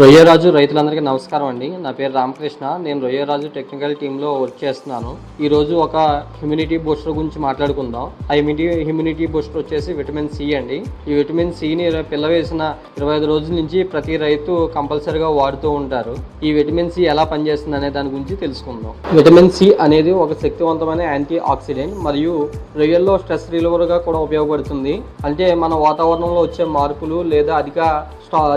రొయ్యరాజు రైతులందరికీ నమస్కారం అండి. నా పేరు రామకృష్ణ. నేను రొయ్యరాజు టెక్నికల్ టీంలో వర్క్ చేస్తున్నాను. ఈరోజు ఒక హ్యూమిడిటీ బూస్టర్ గురించి మాట్లాడుకుందాం. ఆ హ్యూమిడిటీ బూస్టర్ వచ్చేసి విటమిన్ సి అండి. ఈ విటమిన్ సిని పిల్ల వేసిన 25 రోజుల నుంచి ప్రతి రైతు కంపల్సరీగా వాడుతూ ఉంటారు. ఈ విటమిన్ సి ఎలా పనిచేస్తుంది అనే దాని గురించి తెలుసుకుందాం. విటమిన్ సి అనేది ఒక శక్తివంతమైన యాంటీ ఆక్సిడెంట్ మరియు రొయ్యల్లో స్ట్రెస్ రిలీవర్గా కూడా ఉపయోగపడుతుంది. అంటే మన వాతావరణంలో వచ్చే మార్పులు లేదా అధిక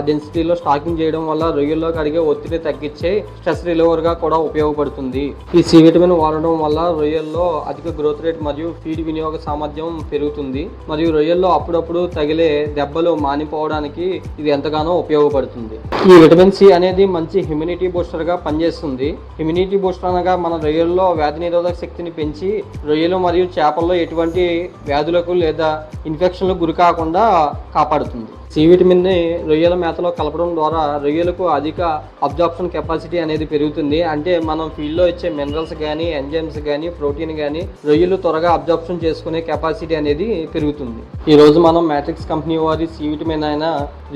డెన్సిటీలో స్టాకింగ్ చేయడం వల్ల రొయ్యల్లో కడిగే ఒత్తిడి తగ్గించే స్ట్రెస్ రిలీవర్గా కూడా ఉపయోగపడుతుంది. ఈ సి విటమిన్ వాడడం వల్ల రొయ్యల్లో అధిక గ్రోత్ రేట్ మరియు ఫీడ్ వినియోగ సామర్థ్యం పెరుగుతుంది. మరియు రొయ్యల్లో అప్పుడప్పుడు తగిలే దెబ్బలు మానిపోవడానికి ఇది ఎంతగానో ఉపయోగపడుతుంది. ఈ విటమిన్ సి అనేది మంచి ఇమ్యూనిటీ బూస్టర్ గా పనిచేస్తుంది. ఇమ్యూనిటీ బూస్టర్ అనగా మన రొయ్యల్లో వ్యాధి నిరోధక శక్తిని పెంచి రొయ్యలు మరియు చేపల్లో ఎటువంటి వ్యాధులకు లేదా ఇన్ఫెక్షన్లకు గురి కాకుండా కాపాడుతుంది. సి విటమిన్ ని రొయ్యల మేతలో కలపడం ద్వారా రొయ్యలకు అధిక అబ్జార్ప్షన్ కెపాసిటీ అనేది పెరుగుతుంది. అంటే మనం ఫీల్డ్లో ఇచ్చే మినరల్స్ కానీ ఎంజైమ్స్ కానీ ప్రోటీన్ కానీ రొయ్యలు త్వరగా అబ్జార్ప్షన్ చేసుకునే కెపాసిటీ అనేది పెరుగుతుంది. ఈ రోజు మనం మ్యాట్రిక్స్ కంపెనీ వారి సి విటమిన్ అయిన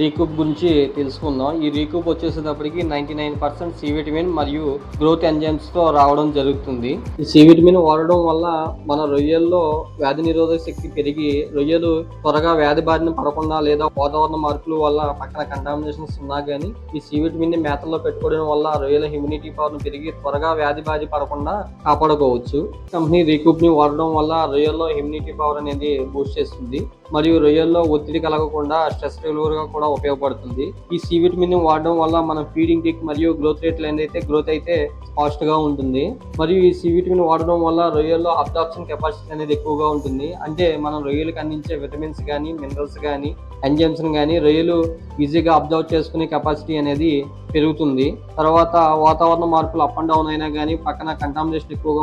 రీకూప్ గురించి తెలుసుకుందాం. ఈ రీకూప్ వచ్చేసేటప్పటికి 99% సి విటమిన్ మరియు గ్రోత్ ఎంజైమ్స్ తో రావడం జరుగుతుంది. ఈ సి విటమిన్ వాడడం వల్ల మన రొయ్యల్లో వ్యాధి నిరోధక శక్తి పెరిగి రొయ్యలు త్వరగా వ్యాధి బారిన పడకుండా లేదా వాతావరణ మార్పుల వల్ల పక్కన కంటామినేషన్స్ ఉన్నా కానీ ఈ సి విటమిన్ ని మేతల్లో పెట్టుకోవడం వల్ల రొయ్యల ఇమ్యూనిటీ పవర్ పెరిగి త్వరగా వ్యాధి బారి పడకుండా కాపాడుకోవచ్చు. కంపెనీ రీకూప్ ని వాడడం వల్ల రొయ్యల్లో ఇమ్యూనిటీ పవర్ అనేది బూస్ట్ చేస్తుంది మరియు రొయ్యల్లో ఒత్తిడి కలగకుండా స్ట్రెస్ రిలీవర్ గా కూడా ఉపయోగపడుతుంది. ఈ సి విటమిన్ ని వాడడం వల్ల మన ఫీడింగ్ టిక్ మరియు గ్రోత్ రేట్లు ఏదైతే గ్రోత్ అయితే ఫాస్ట్ గా ఉంటుంది. మరియు ఈ సి విటమిన్ వాడడం వల్ల రొయ్యల్లో అబ్జార్ప్షన్ కెపాసిటీ అనేది ఎక్కువగా ఉంటుంది. అంటే మనం రొయ్యలకు అందించే విటమిన్స్ కానీ మినరల్స్ కానీ ఎంజైమ్స్ కానీ రొయ్యలు ఈజీగా అబ్జర్వ్ చేసుకునే కెపాసిటీ అనేది పెరుగుతుంది. తర్వాత వాతావరణ మార్పులు అప్ అండ్ డౌన్ అయినా కానీ పక్కన కంటామినేషన్ ఎక్కువగా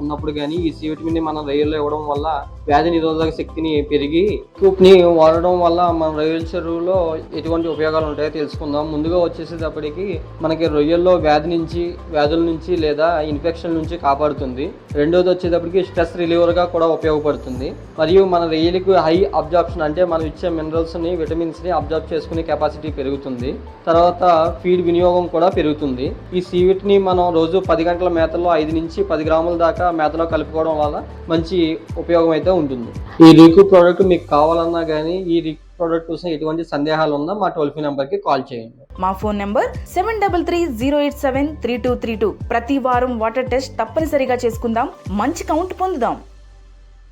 ఉన్నప్పుడు కానీ ఈ సి విటమిన్ ని మనం రొయ్యల్లో ఇవ్వడం వల్ల వ్యాధి నిరోధక శక్తిని పెరిగి ని వాడడం వల్ల మన రొయ్యల చెరువులో ఎటువంటి ఉపయోగాలు ఉంటాయో తెలుసుకుందాం. ముందుగా వచ్చేసేటప్పటికి మనకి రొయ్యల్లో వ్యాధుల నుంచి లేదా ఇన్ఫెక్షన్ నుంచి కాపాడుతుంది. రెండోది వచ్చేటప్పటికి స్ట్రెస్ రిలీవర్ గా కూడా ఉపయోగపడుతుంది. మరియు మన రొయ్యలకు హై అబ్జార్ప్షన్ అంటే మనం ఇచ్చే మినరల్స్ ని విటమిన్స్ ని అబ్జర్వ్ చేసుకునే కెపాసిటీ పెరుగుతుంది. తర్వాత ఫీడ్ వినియోగం కూడా పెరుగుతుంది. ఈ సి విటమిన్ ని మనం రోజు 10 గంటల మేతలో 5 నుంచి 10 గ్రాముల దాకా మేతలో కలుపుకోవడం వల్ల మంచి ఉపయోగం అయితే ఉంటుంది. ఈ రీకూప్ ప్రోడక్ట్ మీకు కావాలన్నా కానీ ఈ రీకూప్ ప్రోడక్ట్ కోసం ఎటువంటి సందేహాలు ఉన్నా మా టోల్ ఫ్రీ నెంబర్కి కాల్ చేయండి. మా ఫోన్ నెంబర్ 7330873232. ప్రతి వారం వాటర్ టెస్ట్ తప్పనిసరిగా చేసుకుందాం, మంచి కౌంట్ పొందుదాం.